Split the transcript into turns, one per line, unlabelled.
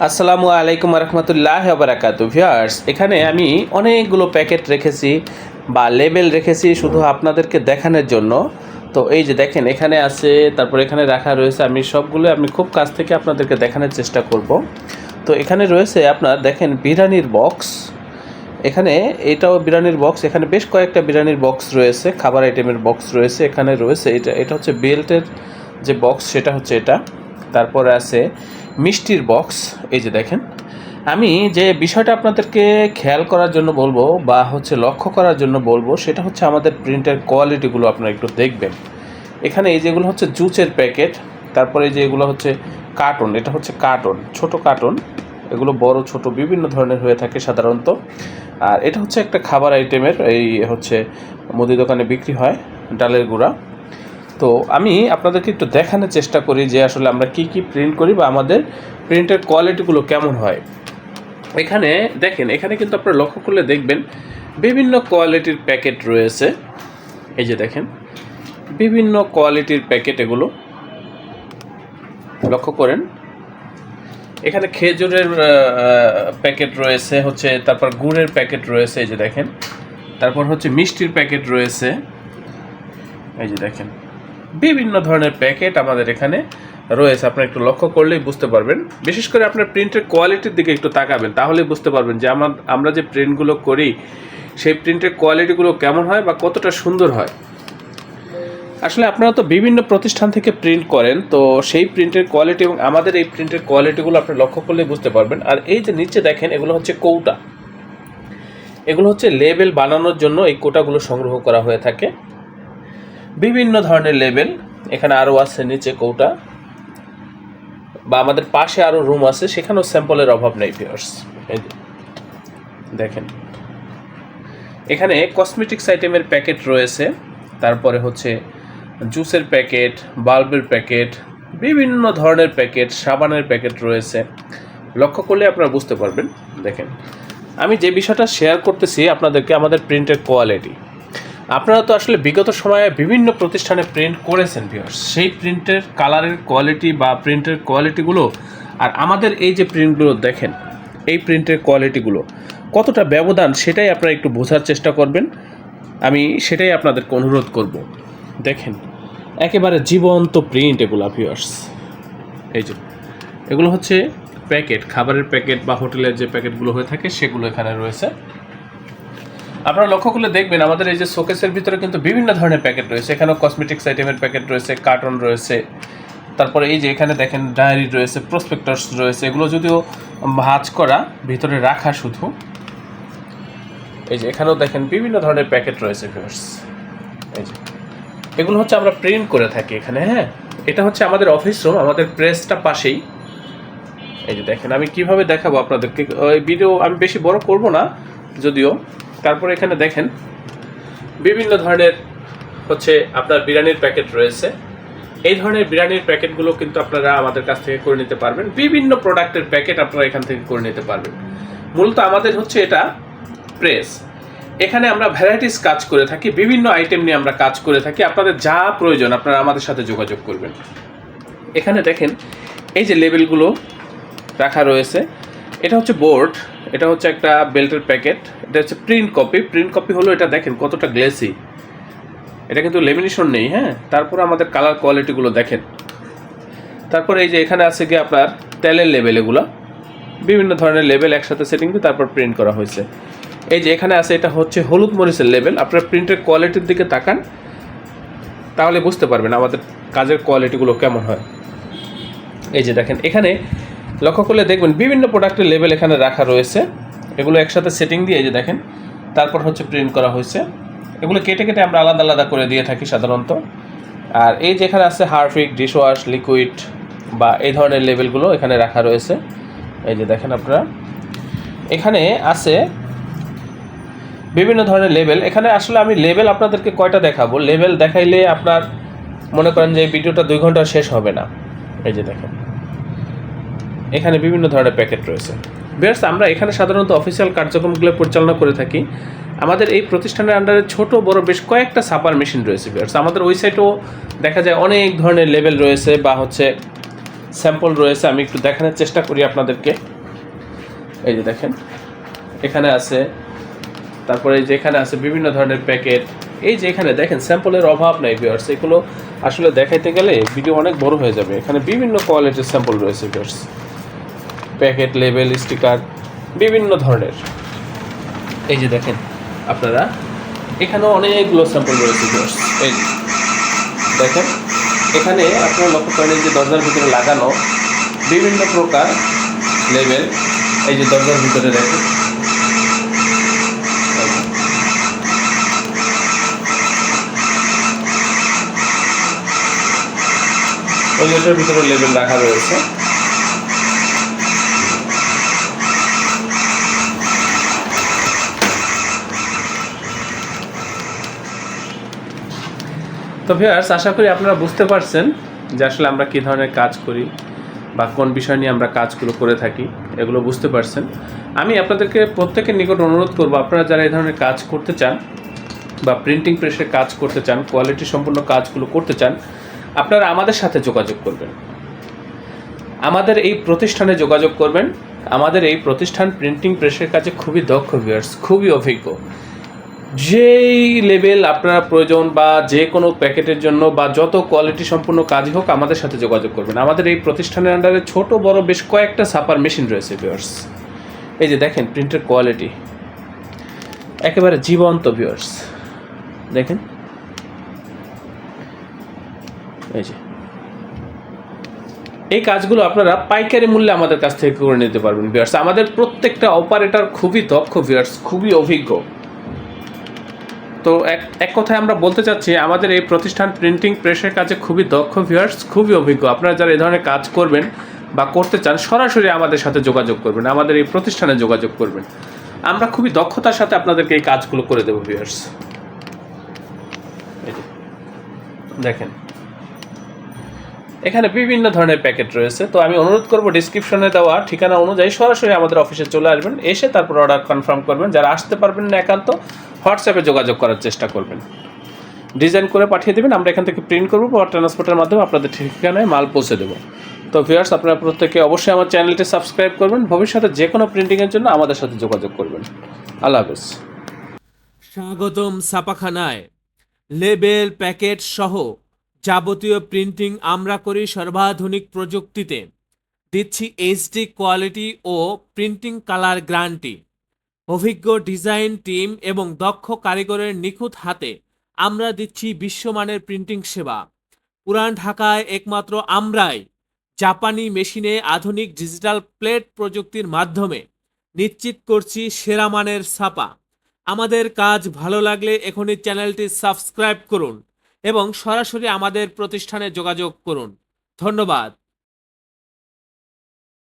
আসসালামু আলাইকুম রহমতুল্লাহ বারাকাতু। ভিউয়ার্স, এখানে আমি অনেকগুলো প্যাকেট রেখেছি বা লেবেল রেখেছি শুধু আপনাদেরকে দেখানোর জন্য। তো এই যে দেখেন এখানে আছে, তারপর এখানে রাখা রয়েছে। আমি সবগুলো আমি খুব কাছ থেকে আপনাদেরকে দেখানোর চেষ্টা করব। তো এখানে রয়েছে আপনার দেখেন বিরিয়ানির বক্স। এখানে এটাও বিরিয়ানির বক্স, এখানে বেশ কয়েকটা বিরিয়ানির বক্স রয়েছে, খাবার আইটেমের বক্স রয়েছে। এখানে রয়েছে এটা হচ্ছে বেল্টের যে বক্স, সেটা হচ্ছে এটা। তারপরে আছে মিষ্টির বক্স। এই যে দেখেন, আমি যে বিষয়টা আপনাদেরকে খেয়াল করার জন্য বলবো বা হচ্ছে লক্ষ্য করার জন্য বলবো, সেটা হচ্ছে আমাদের প্রিন্টের কোয়ালিটিগুলো আপনারা একটু দেখবেন। এখানে এই যেগুলো হচ্ছে জুসের প্যাকেট, তারপরে যে এগুলো হচ্ছে কার্টন, এটা হচ্ছে কার্টন, ছোট কার্টন। এগুলো বড় ছোট বিভিন্ন ধরনের হয়ে থাকে সাধারণত। আর এটা হচ্ছে একটা খাবার আইটেমের, এই হচ্ছে মুদি দোকানে বিক্রি হয় ডালের গুঁড়া। তো আমি আপনাদেরকে একটু দেখানোর চেষ্টা করি যে আসলে আমরা কি কি প্রিন্ট করি বা আমাদের প্রিন্টের কোয়ালিটিগুলো কেমন হয়। এখানে দেখেন, এখানে কিন্তু আপনারা লক্ষ্য করলে দেখবেন বিভিন্ন কোয়ালিটির প্যাকেট রয়েছে। এই যে দেখেন বিভিন্ন কোয়ালিটির প্যাকেট, এগুলো লক্ষ্য করেন। এখানে খেজুরের প্যাকেট রয়েছে হচ্ছে, তারপর গুড়ের প্যাকেট রয়েছে, এই যে দেখেন। তারপর হচ্ছে মিষ্টির প্যাকেট রয়েছে, এই যে দেখেন। বিভিন্ন ধরনের প্যাকেট আমাদের এখানে রয়েছে, আপনারা একটু লক্ষ্য করলেই বুঝতে পারবেন। বিশেষ করে আপনার প্রিন্টের কোয়ালিটির দিকে একটু তাকাবেন, তাহলেই বুঝতে পারবেন যে আমরা যে প্রিন্টগুলো করি সেই প্রিন্টের কোয়ালিটিগুলো কেমন হয় বা কতটা সুন্দর হয়। আসলে আপনারা তো বিভিন্ন প্রতিষ্ঠান থেকে প্রিন্ট করেন, তো সেই প্রিন্টের কোয়ালিটি এবং আমাদের এই প্রিন্টের কোয়ালিটিগুলো আপনি লক্ষ্য করলেই বুঝতে পারবেন। আর এই যে নিচে দেখেন, এগুলো হচ্ছে কৌটা। এগুলো হচ্ছে লেবেল বানানোর জন্য এই কৌটাগুলো সংগ্রহ করা হয়ে থাকে, বিভিন্ন ধরনের লেবেল। এখানে আরও আছে নিচে কৌটা, বা আমাদের পাশে আরও রুম আছে, সেখানেও স্যাম্পলের অভাব নেই ভিউয়ার্স। এই দেখেন, এখানে কসমেটিক্স আইটেমের প্যাকেট রয়েছে, তারপরে হচ্ছে জুসের প্যাকেট, বাল্বের প্যাকেট, বিভিন্ন ধরনের প্যাকেট, সাবানের প্যাকেট রয়েছে। লক্ষ্য করলে আপনারা বুঝতে পারবেন। দেখেন, আমি যে বিষয়টা শেয়ার করতেছি আপনাদেরকে, আমাদের প্রিন্টের কোয়ালিটি। আপনারা তো আসলে বিগত সময়ে বিভিন্ন প্রতিষ্ঠানে প্রিন্ট করেছেন ভিউয়ার্স, সেই প্রিন্টের কালারের কোয়ালিটি বা প্রিন্টের কোয়ালিটিগুলো আর আমাদের এই যে প্রিন্টগুলো দেখেন, এই প্রিন্টের কোয়ালিটিগুলো কতটা ব্যবধান, সেটাই আপনারা একটু বোঝার চেষ্টা করবেন। আমি সেটাই আপনাদেরকে অনুরোধ করব। দেখেন, একেবারে জীবন্ত প্রিন্ট এগুলো ভিউয়ার্স। এই যে এগুলো হচ্ছে প্যাকেট, খাবারের প্যাকেট বা হোটেলের যে প্যাকেটগুলো হয়ে থাকে সেগুলো এখানে রয়েছে। আপনারা লক্ষ্য করলে দেখবেন আমাদের এই যে শোকেসের ভিতরে কিন্তু বিভিন্ন ধরনের প্যাকেট রয়েছে। এখানেও কসমেটিক্স আইটেমের প্যাকেট রয়েছে, কার্টন রয়েছে, তারপরে এই যে এখানে দেখেন ডায়েরি রয়েছে, প্রসপেক্টাস রয়েছে। এগুলো যদিও ভাঁজ করা, ভিতরে রাখা শুধু। এই যে এখানেও দেখেন বিভিন্ন ধরনের প্যাকেট রয়েছে ভিউয়ার্স। এই যে এগুলো হচ্ছে আমরা প্রিন্ট করে থাকি এখানে। হ্যাঁ, এটা হচ্ছে আমাদের অফিস রুম, আমাদের প্রেসটা পাশেই। এই যে দেখেন, আমি কিভাবে দেখাবো আপনাদেরকে, ওই ভিডিও আমি বেশি বড় করব না যদিও। তারপরে এখানে দেখেন বিভিন্ন ধরনের হচ্ছে আপনার বিরিয়ানির প্যাকেট রয়েছে। এই ধরনের বিরিয়ানির প্যাকেটগুলো কিন্তু আপনারা আমাদের কাছ থেকে করে নিতে পারবেন। বিভিন্ন প্রোডাক্টের প্যাকেট আপনারা এখান থেকে করে নিতে পারবেন। মূলত আমাদের হচ্ছে এটা প্রেস, এখানে আমরা ভ্যারাইটিস কাজ করে থাকি, বিভিন্ন আইটেম নিয়ে আমরা কাজ করে থাকি। আপনাদের যা প্রয়োজন আপনারা আমাদের সাথে যোগাযোগ করবেন। এখানে দেখেন এই যে লেবেলগুলো রাখা রয়েছে, এটা হচ্ছে বোর্ড, এটা হচ্ছে একটা বেল্টের প্যাকেট, এটা হচ্ছে প্রিন্ট কপি। প্রিন্ট কপি হলো এটা, দেখেন কতটা গ্লেসি, এটা কিন্তু লেমিনেশন নেই। হ্যাঁ, তারপরে আমাদের কালার কোয়ালিটিগুলো দেখেন। তারপরে এই যে এখানে আছে কি আপনার তেলের লেবেল, এগুলো বিভিন্ন ধরনের লেবেল একসাথে সেটিং দিয়ে তারপর প্রিন্ট করা হয়েছে। এই যে এখানে আছে, এটা হচ্ছে হলুদ মরিচের লেবেল। আপনার প্রিন্টের কোয়ালিটির দিকে তাকান, তাহলে বুঝতে পারবেন আমাদের কাজের কোয়ালিটিগুলো কেমন হয়। এই যে দেখেন, এখানে লক্ষ্য করলে দেখবেন বিভিন্ন প্রোডাক্টের লেবেল এখানে রাখা রয়েছে। এগুলো একসাথে সেটিং দিয়ে এই যে দেখেন তারপর হচ্ছে প্রিন্ট করা হয়েছে। এগুলো কেটে কেটে আমরা আলাদা আলাদা করে দিয়ে থাকি সাধারণত। আর এই যে এখানে আছে হারফিক, ডিশওয়াশ, লিকুইড বা এই ধরনের লেবেলগুলো এখানে রাখা রয়েছে। এই যে দেখেন আপনারা, এখানে আছে বিভিন্ন ধরনের লেবেল। এখানে আসলে আমি লেবেল আপনাদেরকে কয়টা দেখাবো, লেবেল দেখাইলে আপনার মনে করেন যে এই ভিডিওটা 2 ঘন্টা শেষ হবে না। এই যে দেখেন এখানে বিভিন্ন ধরনের প্যাকেট রয়েছে। ভিউয়ার্স, আমরা এখানে সাধারণত অফিসিয়াল কার্যক্রমগুলো পরিচালনা করে থাকি। আমাদের এই প্রতিষ্ঠানের আন্ডারে ছোট বড় বেশ কয়েকটা ছাপার মেশিন রয়েছে। ভিউয়ার্স, আমাদের ওয়েবসাইটেও দেখা যায় অনেক ধরনের লেবেল রয়েছে বা হচ্ছে স্যাম্পল রয়েছে। আমি একটু দেখানোর চেষ্টা করি আপনাদেরকে। এই যে দেখেন এখানে আছে, তারপরে এই যে এখানে আছে বিভিন্ন ধরনের প্যাকেট। এই যে এখানে দেখেন স্যাম্পলের অভাব নাই ভিউয়ার্স, এগুলো আসলে দেখাইতে গেলে ভিডিও অনেক বড় হয়ে যাবে। এখানে বিভিন্ন কোয়ালিটির স্যাম্পল রয়েছে ভিউয়ার্স, প্যাকেট, লেবেল, স্টিকার, বিভিন্ন ধরনের। এই যে দেখেন আপনারা এখানেও অনেকগুলো স্যাম্পল রয়েছে ভিউয়ার্স। এই যে দেখেন এখানে আপনারা লক্ষ্য করেন যে দরজার ভিতরে লাগানো বিভিন্ন প্রকার লেবেল। এই যে দরজার ভিতরে দেখেন ওইটার ভিতরে লেবেল রাখা রয়েছে। তো ভিউয়ার্স আশা করি আপনারা বুঝতে পারছেন যে আসলে আমরা কী ধরনের কাজ করি বা কোন বিষয় নিয়ে আমরা কাজগুলো করে থাকি, এগুলো বুঝতে পারছেন। আমি আপনাদেরকে প্রত্যেকের নিকট অনুরোধ করব, আপনারা যারা এই ধরনের কাজ করতে চান বা প্রিন্টিং প্রেসে কাজ করতে চান, কোয়ালিটি সম্পূর্ণ কাজগুলো করতে চান, আপনারা আমাদের সাথে যোগাযোগ করবেন, আমাদের এই প্রতিষ্ঠানে যোগাযোগ করবেন। আমাদের এই প্রতিষ্ঠান প্রিন্টিং প্রেসের কাজে খুবই দক্ষ ভিউয়ার্স, খুবই অভিজ্ঞ। যেই লেভেল আপনার প্রয়োজন বা যে কোনো প্যাকেটের জন্য বা যত কোয়ালিটি সম্পূর্ণ কাজই হোক আমাদের সাথে যোগাযোগ করবেন। আমাদের এই প্রতিষ্ঠানের আন্ডারে ছোট বড় বেশ কয়েকটা ছাপার মেশিন রয়েছে ভিউয়ার্স। এই যে দেখেন প্রিন্টের কোয়ালিটি একেবারে জীবন্ত ভিউয়ার্স, দেখেন এই যে এই কাজগুলো আপনারা পাইকারি মূল্যে আমাদের কাছ থেকে করে নিতে পারবেন ভিউয়ার্স। আমাদের প্রত্যেকটা অপারেটর খুবই দক্ষ ভিউয়ার্স, খুবই অভিজ্ঞ। তো এক কথায় আমরা বলতে চাচ্ছি আমাদের এই প্রতিষ্ঠান প্রিন্টিং প্রেসের কাজে খুবই দক্ষ ভিউয়ার্স, খুবই অভিজ্ঞ। আপনারা যারা এই ধরনের কাজ করবেন বা করতে চান সরাসরি আমাদের সাথে যোগাযোগ করবেন, আমাদের এই প্রতিষ্ঠানে যোগাযোগ করবেন। আমরা খুবই দক্ষতার সাথে আপনাদেরকে এই কাজগুলো করে দেবো ভিউয়ার্স। এই যে দেখেন এখানে বিভিন্ন ধরনের প্যাকেট রয়েছে। তো আমি অনুরোধ করব ডিসক্রিপশনে দেওয়া ঠিকানা অনুযায়ী সরাসরি আমাদের অফিসে চলে আসবেন, এসে তারপর অর্ডার কনফার্ম করবেন। যারা আসতে পারবেন না একান্ত হোয়াটসঅ্যাপে যোগাযোগ করার চেষ্টা করবেন, ডিজাইন করে পাঠিয়ে দেবেন, আমরা এখান থেকে প্রিন্ট করবো বা ট্রান্সপোর্টের মাধ্যমে আপনাদের ঠিকানায় মাল পৌঁছে দেবো। তো ভিউয়ার্স আপনারা প্রত্যেকে অবশ্যই আমার চ্যানেলটি সাবস্ক্রাইব করবেন, ভবিষ্যতে যে কোনো প্রিন্টিংয়ের জন্য আমাদের সাথে যোগাযোগ করবেন। আল্লাহ হাফেজ।
স্বাগতম ছাপাখানায়। লেবেল, প্যাকেট সহ যাবতীয় প্রিন্টিং আমরা করি সর্বাধুনিক প্রযুক্তিতে। দিচ্ছি এইচডি কোয়ালিটি ও প্রিন্টিং কালার গ্যারান্টি। অভিজ্ঞ ডিজাইন টিম এবং দক্ষ কারিগরের নিখুঁত হাতে আমরা দিচ্ছি বিশ্বমানের প্রিন্টিং সেবা। পুরান ঢাকায় একমাত্র আমরাই জাপানি মেশিনে আধুনিক ডিজিটাল প্লেট প্রযুক্তির মাধ্যমে নিশ্চিত করছি সেরা মানের ছাপা। আমাদের কাজ ভালো লাগলে এখনই চ্যানেলটি সাবস্ক্রাইব করুন এবং সরাসরি আমাদের প্রতিষ্ঠানে যোগাযোগ করুন। ধন্যবাদ।